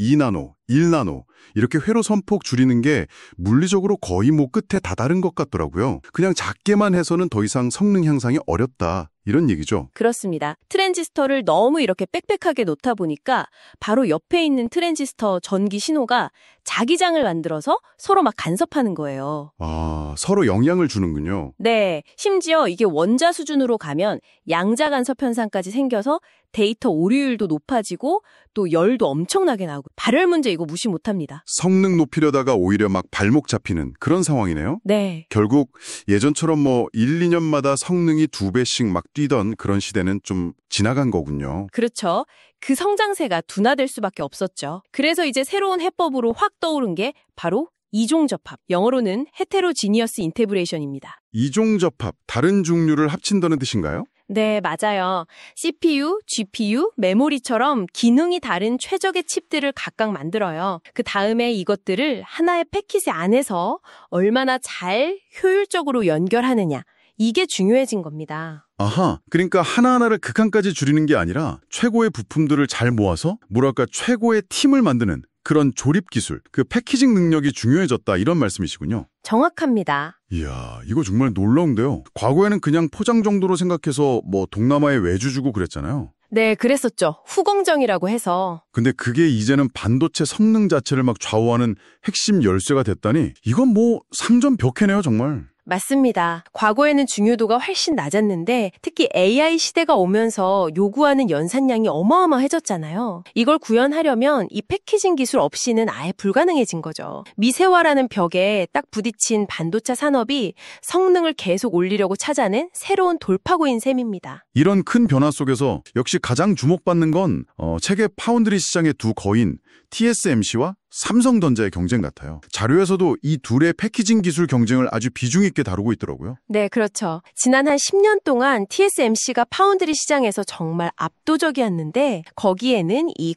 2나노, 1나노 이렇게 회로 선폭 줄이는 게 물리적으로 거의 뭐 끝에 다다른 것 같더라고요. 그냥 작게만 해서는 더 이상 성능 향상이 어렵다. 이런 얘기죠. 그렇습니다. 트랜지스터를 너무 이렇게 빽빽하게 놓다 보니까 바로 옆에 있는 트랜지스터 전기 신호가 자기장을 만들어서 서로 막 간섭하는 거예요. 아, 서로 영향을 주는군요. 네, 심지어 이게 원자 수준으로 가면 양자 간섭 현상까지 생겨서 데이터 오류율도 높아지고 또 열도 엄청나게 나고 발열 문제 이거 무시 못합니다. 성능 높이려다가 오히려 막 발목 잡히는 그런 상황이네요. 네. 결국 예전처럼 뭐 1, 2년마다 성능이 2배씩 막 뛰던 그런 시대는 좀 지나간 거군요. 그렇죠. 그 성장세가 둔화될 수밖에 없었죠. 그래서 이제 새로운 해법으로 확 떠오른 게 바로 이종접합, 영어로는 헤테로지니어스 인테그레이션입니다. 이종접합, 다른 종류를 합친다는 뜻인가요? 네, 맞아요. CPU, GPU, 메모리처럼 기능이 다른 최적의 칩들을 각각 만들어요. 그 다음에 이것들을 하나의 패킷 안에서 얼마나 잘 효율적으로 연결하느냐. 이게 중요해진 겁니다. 아하, 그러니까 하나하나를 극한까지 줄이는 게 아니라 최고의 부품들을 잘 모아서 뭐랄까 최고의 팀을 만드는 그런 조립 기술, 그 패키징 능력이 중요해졌다 이런 말씀이시군요. 정확합니다. 이야, 이거 정말 놀라운데요. 과거에는 그냥 포장 정도로 생각해서 뭐 동남아에 외주 주고 그랬잖아요. 네, 그랬었죠. 후공정이라고 해서. 근데 그게 이제는 반도체 성능 자체를 막 좌우하는 핵심 열쇠가 됐다니 이건 뭐 상전벽해네요 정말. 맞습니다. 과거에는 중요도가 훨씬 낮았는데 특히 AI 시대가 오면서 요구하는 연산량이 어마어마해졌잖아요. 이걸 구현하려면 이 패키징 기술 없이는 아예 불가능해진 거죠. 미세화라는 벽에 딱 부딪힌 반도체 산업이 성능을 계속 올리려고 찾아낸 새로운 돌파구인 셈입니다. 이런 큰 변화 속에서 역시 가장 주목받는 건 세계 파운드리 시장의 두 거인 TSMC와 삼성전자의 경쟁 같아요. 자료에서도 이 둘의 패키징 기술 경쟁을 아주 비중 있게 다루고 있더라고요. 네, 그렇죠. 지난 한 10년 동안 TSMC가 파운드리 시장에서 정말 압도적이었는데 거기에는 이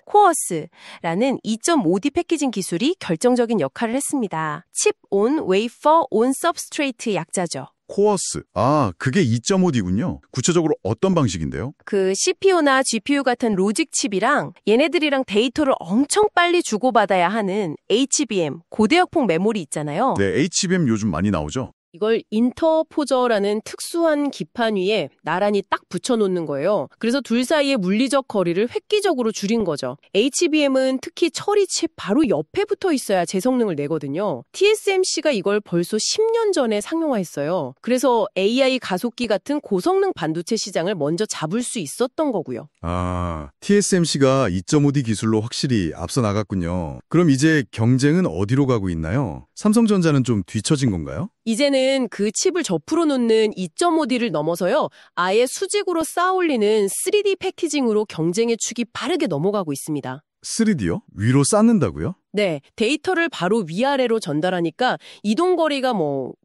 코어스라는 2.5D 패키징 기술이 결정적인 역할을 했습니다. 칩 온 웨이퍼 온 서브스트레이트 약자죠. 코어스. 아, 그게 2.5D군요. 구체적으로 어떤 방식인데요? 그 CPU나 GPU 같은 로직 칩이랑 얘네들이랑 데이터를 엄청 빨리 주고받아야 하는 HBM, 고대역폭 메모리 있잖아요. 네, HBM 요즘 많이 나오죠? 이걸 인터포저라는 특수한 기판 위에 나란히 딱 붙여놓는 거예요. 그래서 둘 사이의 물리적 거리를 획기적으로 줄인 거죠. HBM은 특히 처리칩 바로 옆에 붙어 있어야 제 성능을 내거든요. TSMC가 이걸 벌써 10년 전에 상용화했어요. 그래서 AI 가속기 같은 고성능 반도체 시장을 먼저 잡을 수 있었던 거고요. 아, TSMC가 2.5D 기술로 확실히 앞서 나갔군요. 그럼 이제 경쟁은 어디로 가고 있나요? 삼성전자는 좀 뒤처진 건가요? 이제는 그 칩을 접으로 놓는 2.5D를 넘어서요. 아예 수직으로 쌓아 올리는 3D 패키징으로 경쟁의 축이 빠르게 넘어가고 있습니다. 3D요? 위로 쌓는다고요? 네, 데이터를 바로 위아래로 전달하니까 이동거리가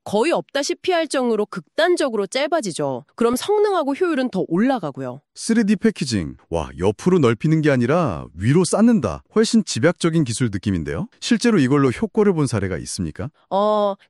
거의 없다시피 할 정도로 극단적으로 짧아지죠. 그럼 성능하고 효율은 더 올라가고요. 3D 패키징. 와, 옆으로 넓히는 게 아니라 위로 쌓는다. 훨씬 집약적인 기술 느낌인데요? 실제로 이걸로 효과를 본 사례가 있습니까?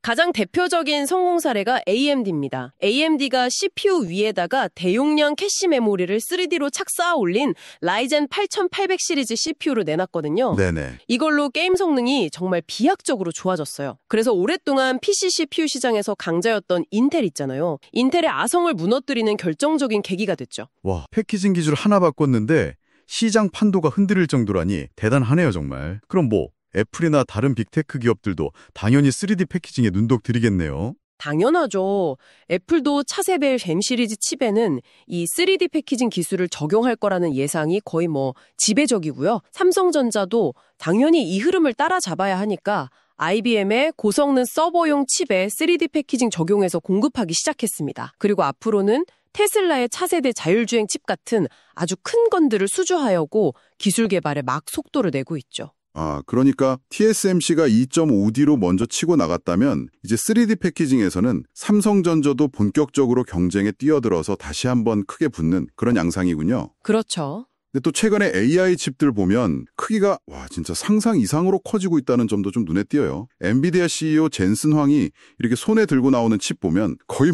가장 대표적인 성공 사례가 AMD입니다. AMD가 CPU 위에다가 대용량 캐시 메모리를 3D로 착 쌓아 올린 라이젠 8800 시리즈 CPU를 내놨거든요. 네네. 이걸로 게임 성능이 정말 비약적으로 좋아졌어요. 그래서 오랫동안 PC CPU 시장에서 강자였던 인텔 있잖아요. 인텔의 아성을 무너뜨리는 결정적인 계기가 됐죠. 와, 패키징 기술 하나 바꿨는데 시장 판도가 흔들릴 정도라니 대단하네요 정말. 그럼 애플이나 다른 빅테크 기업들도 당연히 3D 패키징에 눈독 들이겠네요. 당연하죠. 애플도 차세대 M 시리즈 칩에는 이 3D 패키징 기술을 적용할 거라는 예상이 거의 지배적이고요. 삼성전자도 당연히 이 흐름을 따라잡아야 하니까 IBM의 고성능 서버용 칩에 3D 패키징 적용해서 공급하기 시작했습니다. 그리고 앞으로는 테슬라의 차세대 자율주행 칩 같은 아주 큰 건들을 수주하려고 기술 개발에 막 속도를 내고 있죠. 아, 그러니까 TSMC가 2.5D로 먼저 치고 나갔다면 이제 3D 패키징에서는 삼성전자도 본격적으로 경쟁에 뛰어들어서 다시 한번 크게 붙는 그런 양상이군요. 그렇죠. 근데 또 최근에 AI 칩들 보면 크기가 진짜 상상 이상으로 커지고 있다는 점도 좀 눈에 띄어요. 엔비디아 CEO 젠슨 황이 이렇게 손에 들고 나오는 칩 보면 거의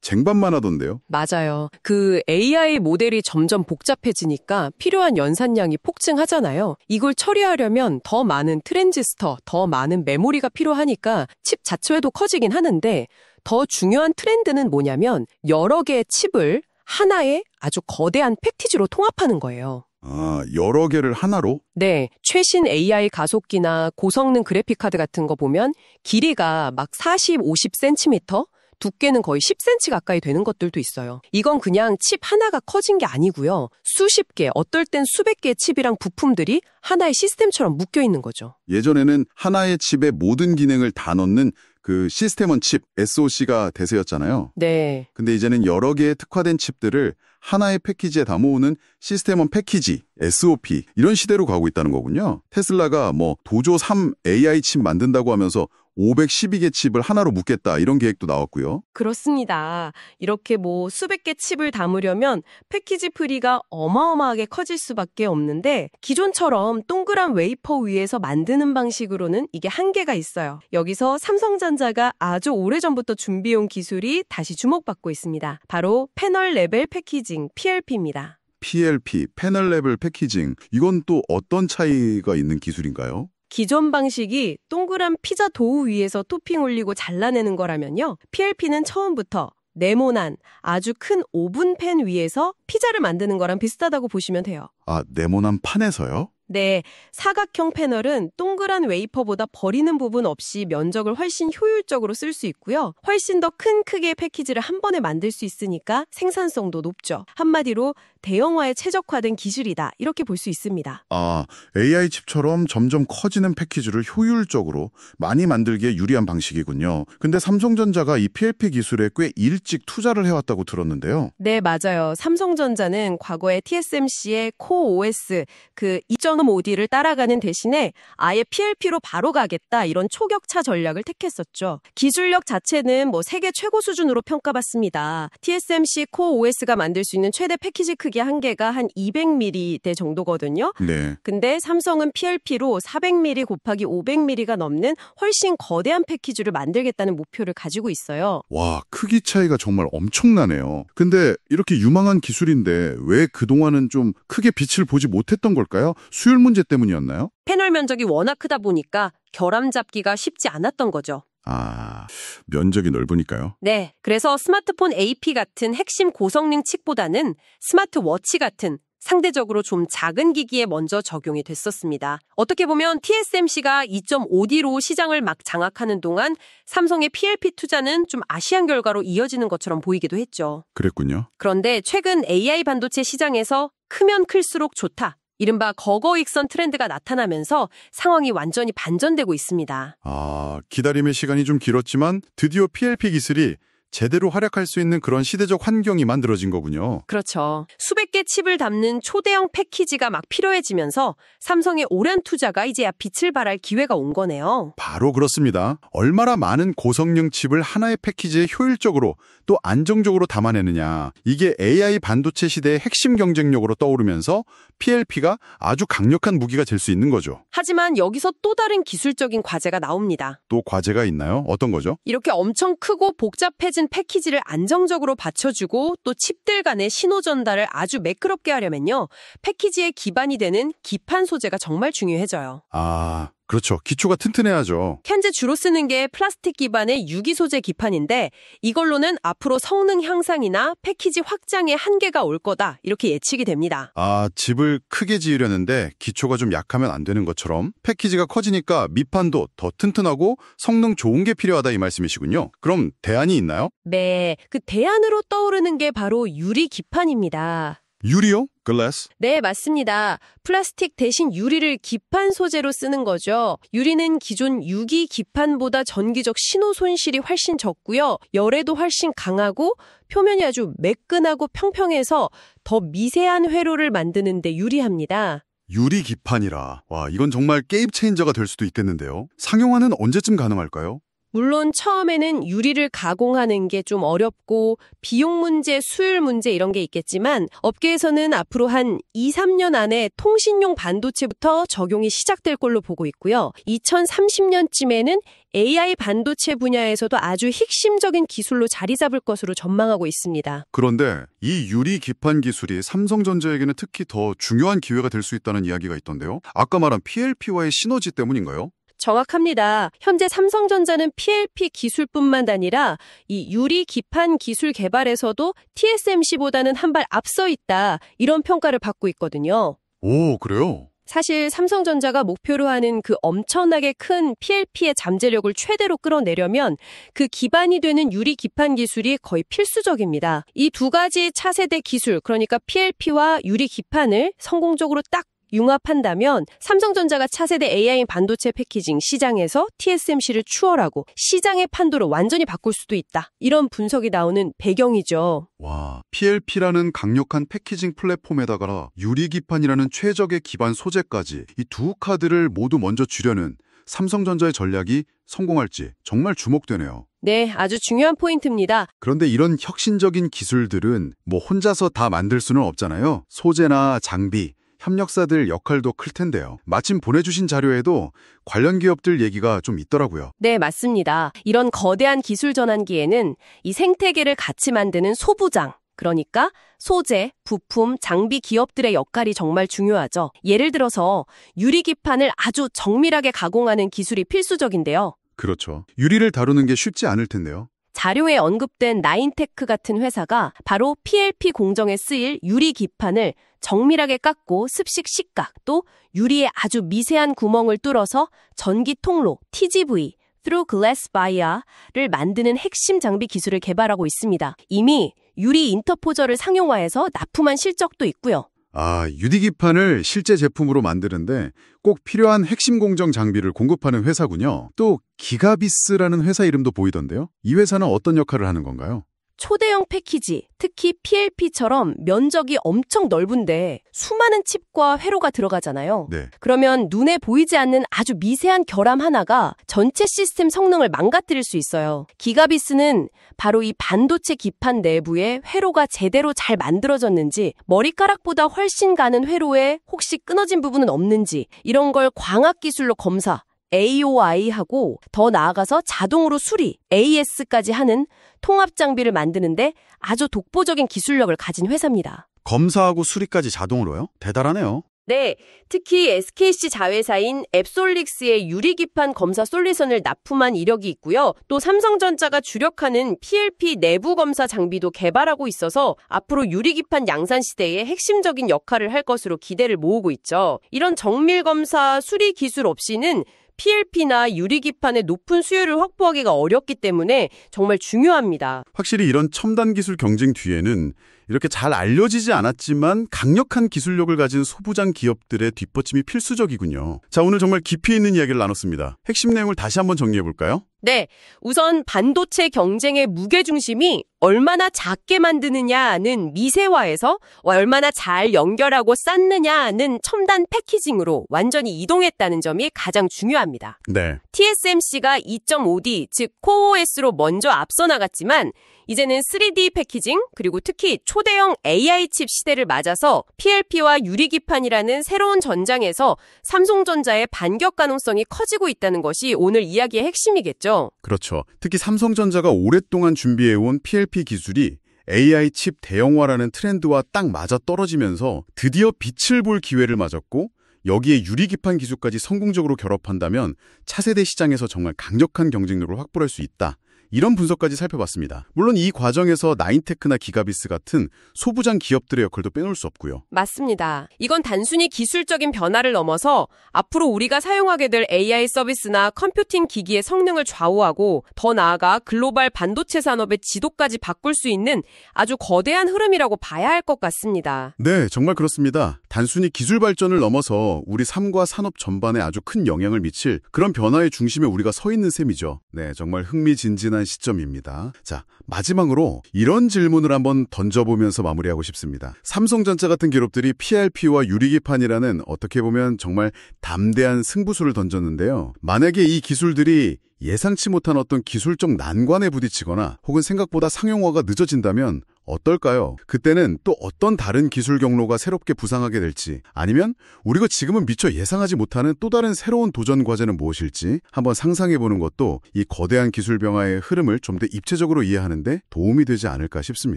쟁반만 하던데요. 맞아요. 그 AI 모델이 점점 복잡해지니까 필요한 연산량이 폭증하잖아요. 이걸 처리하려면 더 많은 트랜지스터, 더 많은 메모리가 필요하니까 칩 자체도 커지긴 하는데 더 중요한 트렌드는 뭐냐면 여러 개의 칩을 하나의 아주 거대한 패키지로 통합하는 거예요. 아, 여러 개를 하나로? 네, 최신 AI 가속기나 고성능 그래픽카드 같은 거 보면 길이가 막 40, 50cm, 두께는 거의 10cm 가까이 되는 것들도 있어요. 이건 그냥 칩 하나가 커진 게 아니고요. 수십 개, 어떨 땐 수백 개의 칩이랑 부품들이 하나의 시스템처럼 묶여 있는 거죠. 예전에는 하나의 칩에 모든 기능을 다 넣는 그 시스템 칩, SoC가 대세였잖아요. 네. 근데 이제는 여러 개의 특화된 칩들을 하나의 패키지에 다 모으는 시스템 패키지, SOP 이런 시대로 가고 있다는 거군요. 테슬라가 도조 3 AI 칩 만든다고 하면서 512개 칩을 하나로 묶겠다 이런 계획도 나왔고요. 그렇습니다. 이렇게 수백 개 칩을 담으려면 패키지 프리가 어마어마하게 커질 수밖에 없는데 기존처럼 동그란 웨이퍼 위에서 만드는 방식으로는 이게 한계가 있어요. 여기서 삼성전자가 아주 오래전부터 준비해온 기술이 다시 주목받고 있습니다. 바로 패널 레벨 패키징, PLP입니다. PLP, 패널 레벨 패키징, 이건 또 어떤 차이가 있는 기술인가요? 기존 방식이 동그란 피자 도우 위에서 토핑 올리고 잘라내는 거라면요. PLP는 처음부터 네모난 아주 큰 오븐팬 위에서 피자를 만드는 거랑 비슷하다고 보시면 돼요. 아, 네모난 판에서요? 네, 사각형 패널은 동그란 웨이퍼보다 버리는 부분 없이 면적을 훨씬 효율적으로 쓸 수 있고요. 훨씬 더 큰 크기의 패키지를 한 번에 만들 수 있으니까 생산성도 높죠. 한마디로 대형화에 최적화된 기술이다. 이렇게 볼 수 있습니다. 아, AI 칩처럼 점점 커지는 패키지를 효율적으로 많이 만들기에 유리한 방식이군요. 근데 삼성전자가 이 PLP 기술에 꽤 일찍 투자를 해왔다고 들었는데요. 네, 맞아요. 삼성전자는 과거에 TSMC의 코OS, 그 2.5D를 따라가는 대신에 아예 PLP로 바로 가겠다 이런 초격차 전략을 택했었죠. 기술력 자체는 세계 최고 수준으로 평가받습니다. TSMC 코OS가 만들 수 있는 최대 패키지 크기 한계가 한 200mm 정도거든요. 네. 근데 삼성은 PLP로 400mm 곱하기 500mm가 넘는 훨씬 거대한 패키지를 만들겠다는 목표를 가지고 있어요. 와, 크기 차이가 정말 엄청나네요. 근데 이렇게 유망한 기술인데 왜 그동안은 좀 크게 빛을 보지 못했던 걸까요? 수율 문제 때문이었나요? 패널 면적이 워낙 크다 보니까 결함 잡기가 쉽지 않았던 거죠. 아, 면적이 넓으니까요. 네, 그래서 스마트폰 AP 같은 핵심 고성능 칩보다는 스마트워치 같은 상대적으로 좀 작은 기기에 먼저 적용이 됐었습니다. 어떻게 보면 TSMC가 2.5D로 시장을 막 장악하는 동안 삼성의 PLP 투자는 좀 아시안 결과로 이어지는 것처럼 보이기도 했죠. 그랬군요. 그런데 최근 AI 반도체 시장에서 크면 클수록 좋다. 이른바 거거익선 트렌드가 나타나면서 상황이 완전히 반전되고 있습니다. 아, 기다림의 시간이 좀 길었지만 드디어 PLP 기술이 제대로 활약할 수 있는 그런 시대적 환경이 만들어진 거군요. 그렇죠. 수백 개 칩을 담는 초대형 패키지가 막 필요해지면서 삼성의 오랜 투자가 이제야 빛을 발할 기회가 온 거네요. 바로 그렇습니다. 얼마나 많은 고성능 칩을 하나의 패키지에 효율적으로 또 안정적으로 담아내느냐. 이게 AI 반도체 시대의 핵심 경쟁력으로 떠오르면서 PLP가 아주 강력한 무기가 될 수 있는 거죠. 하지만 여기서 또 다른 기술적인 과제가 나옵니다. 또 과제가 있나요? 어떤 거죠? 이렇게 엄청 크고 복잡해진 패키지를 안정적으로 받쳐주고 또 칩들 간의 신호 전달을 아주 매끄럽게 하려면요. 패키지의 기반이 되는 기판 소재가 정말 중요해져요. 아, 그렇죠. 기초가 튼튼해야죠. 현재 주로 쓰는 게 플라스틱 기반의 유기 소재 기판인데 이걸로는 앞으로 성능 향상이나 패키지 확장에 한계가 올 거다 이렇게 예측이 됩니다. 아, 집을 크게 지으려는데 기초가 좀 약하면 안 되는 것처럼 패키지가 커지니까 밑판도 더 튼튼하고 성능 좋은 게 필요하다 이 말씀이시군요. 그럼 대안이 있나요? 네, 그 대안으로 떠오르는 게 바로 유리 기판입니다. 유리요? 글래스? 네, 맞습니다. 플라스틱 대신 유리를 기판 소재로 쓰는 거죠. 유리는 기존 유기 기판보다 전기적 신호 손실이 훨씬 적고요. 열에도 훨씬 강하고 표면이 아주 매끈하고 평평해서 더 미세한 회로를 만드는 데 유리합니다. 유리 기판이라. 와, 이건 정말 게임 체인저가 될 수도 있겠는데요. 상용화는 언제쯤 가능할까요? 물론 처음에는 유리를 가공하는 게 좀 어렵고 비용 문제, 수율 문제 이런 게 있겠지만 업계에서는 앞으로 한 2, 3년 안에 통신용 반도체부터 적용이 시작될 걸로 보고 있고요. 2030년쯤에는 AI 반도체 분야에서도 아주 핵심적인 기술로 자리 잡을 것으로 전망하고 있습니다. 그런데 이 유리 기판 기술이 삼성전자에게는 특히 더 중요한 기회가 될 수 있다는 이야기가 있던데요. 아까 말한 PLP와의 시너지 때문인가요? 정확합니다. 현재 삼성전자는 PLP 기술뿐만 아니라 이 유리 기판 기술 개발에서도 TSMC보다는 한 발 앞서 있다. 이런 평가를 받고 있거든요. 오, 그래요? 사실 삼성전자가 목표로 하는 그 엄청나게 큰 PLP의 잠재력을 최대로 끌어내려면 그 기반이 되는 유리 기판 기술이 거의 필수적입니다. 이 두 가지 차세대 기술, 그러니까 PLP와 유리 기판을 성공적으로 딱 융합한다면 삼성전자가 차세대 AI 반도체 패키징 시장에서 TSMC를 추월하고 시장의 판도를 완전히 바꿀 수도 있다. 이런 분석이 나오는 배경이죠. 와, PLP라는 강력한 패키징 플랫폼에다가 유리기판이라는 최적의 기반 소재까지 이 두 카드를 모두 먼저 쥐려는 삼성전자의 전략이 성공할지 정말 주목되네요. 네, 아주 중요한 포인트입니다. 그런데 이런 혁신적인 기술들은 뭐 혼자서 다 만들 수는 없잖아요. 소재나 장비, 협력사들 역할도 클 텐데요. 마침 보내주신 자료에도 관련 기업들 얘기가 좀 있더라고요. 네, 맞습니다. 이런 거대한 기술 전환기에는 이 생태계를 같이 만드는 소부장, 그러니까 소재, 부품, 장비 기업들의 역할이 정말 중요하죠. 예를 들어서 유리기판을 아주 정밀하게 가공하는 기술이 필수적인데요. 그렇죠. 유리를 다루는 게 쉽지 않을 텐데요. 자료에 언급된 나인테크 같은 회사가 바로 PLP 공정에 쓰일 유리 기판을 정밀하게 깎고 습식 식각, 또 유리에 아주 미세한 구멍을 뚫어서 전기 통로, TGV, Through Glass Via를 만드는 핵심 장비 기술을 개발하고 있습니다. 이미 유리 인터포저를 상용화해서 납품한 실적도 있고요. 아, 유리기판을 실제 제품으로 만드는데 꼭 필요한 핵심 공정 장비를 공급하는 회사군요. 또 기가비스라는 회사 이름도 보이던데요. 이 회사는 어떤 역할을 하는 건가요? 초대형 패키지, 특히 PLP처럼 면적이 엄청 넓은데 수많은 칩과 회로가 들어가잖아요. 네. 그러면 눈에 보이지 않는 아주 미세한 결함 하나가 전체 시스템 성능을 망가뜨릴 수 있어요. 기가비스는 바로 이 반도체 기판 내부에 회로가 제대로 잘 만들어졌는지, 머리카락보다 훨씬 가는 회로에 혹시 끊어진 부분은 없는지, 이런 걸 광학 기술로 검사, AOI하고 더 나아가서 자동으로 수리, AS까지 하는 통합 장비를 만드는데 아주 독보적인 기술력을 가진 회사입니다. 검사하고 수리까지 자동으로요? 대단하네요. 네, 특히 SKC 자회사인 앱솔릭스의 유리기판 검사 솔루션을 납품한 이력이 있고요. 또 삼성전자가 주력하는 PLP 내부 검사 장비도 개발하고 있어서 앞으로 유리기판 양산 시대에 핵심적인 역할을 할 것으로 기대를 모으고 있죠. 이런 정밀 검사 수리 기술 없이는 PLP나 유리기판의 높은 수요를 확보하기가 어렵기 때문에 정말 중요합니다. 확실히 이런 첨단 기술 경쟁 뒤에는 이렇게 잘 알려지지 않았지만 강력한 기술력을 가진 소부장 기업들의 뒷받침이 필수적이군요. 자, 오늘 정말 깊이 있는 이야기를 나눴습니다. 핵심 내용을 다시 한번 정리해볼까요? 네, 우선 반도체 경쟁의 무게중심이 얼마나 작게 만드느냐는 미세화에서 얼마나 잘 연결하고 쌓느냐는 첨단 패키징으로 완전히 이동했다는 점이 가장 중요합니다. 네. TSMC가 2.5D, 즉 CoOS로 먼저 앞서 나갔지만 이제는 3D 패키징, 그리고 특히 초대형 AI 칩 시대를 맞아서 PLP와 유리기판이라는 새로운 전장에서 삼성전자의 반격 가능성이 커지고 있다는 것이 오늘 이야기의 핵심이겠죠. 그렇죠. 특히 삼성전자가 오랫동안 준비해온 PLP 기술이 AI 칩 대형화라는 트렌드와 딱 맞아 떨어지면서 드디어 빛을 볼 기회를 맞았고, 여기에 유리기판 기술까지 성공적으로 결합한다면 차세대 시장에서 정말 강력한 경쟁력을 확보할 수 있다. 이런 분석까지 살펴봤습니다. 물론 이 과정에서 나인테크나 기가비스 같은 소부장 기업들의 역할도 빼놓을 수 없고요. 맞습니다. 이건 단순히 기술적인 변화를 넘어서 앞으로 우리가 사용하게 될 AI 서비스나 컴퓨팅 기기의 성능을 좌우하고 더 나아가 글로벌 반도체 산업의 지도까지 바꿀 수 있는 아주 거대한 흐름이라고 봐야 할 것 같습니다. 네, 정말 그렇습니다. 단순히 기술 발전을 넘어서 우리 삶과 산업 전반에 아주 큰 영향을 미칠 그런 변화의 중심에 우리가 서 있는 셈이죠. 네, 정말 흥미진진한 시점입니다. 자, 마지막으로 이런 질문을 한번 던져보면서 마무리하고 싶습니다. 삼성전자 같은 기업들이 PLP와 유리기판이라는 어떻게 보면 정말 담대한 승부수를 던졌는데요. 만약에 이 기술들이 예상치 못한 어떤 기술적 난관에 부딪히거나 혹은 생각보다 상용화가 늦어진다면 어떨까요? 그때는 또 어떤 다른 기술 경로가 새롭게 부상하게 될지, 아니면 우리가 지금은 미처 예상하지 못하는 또 다른 새로운 도전 과제는 무엇일지 한번 상상해보는 것도 이 거대한 기술 변화의 흐름을 좀 더 입체적으로 이해하는 데 도움이 되지 않을까 싶습니다.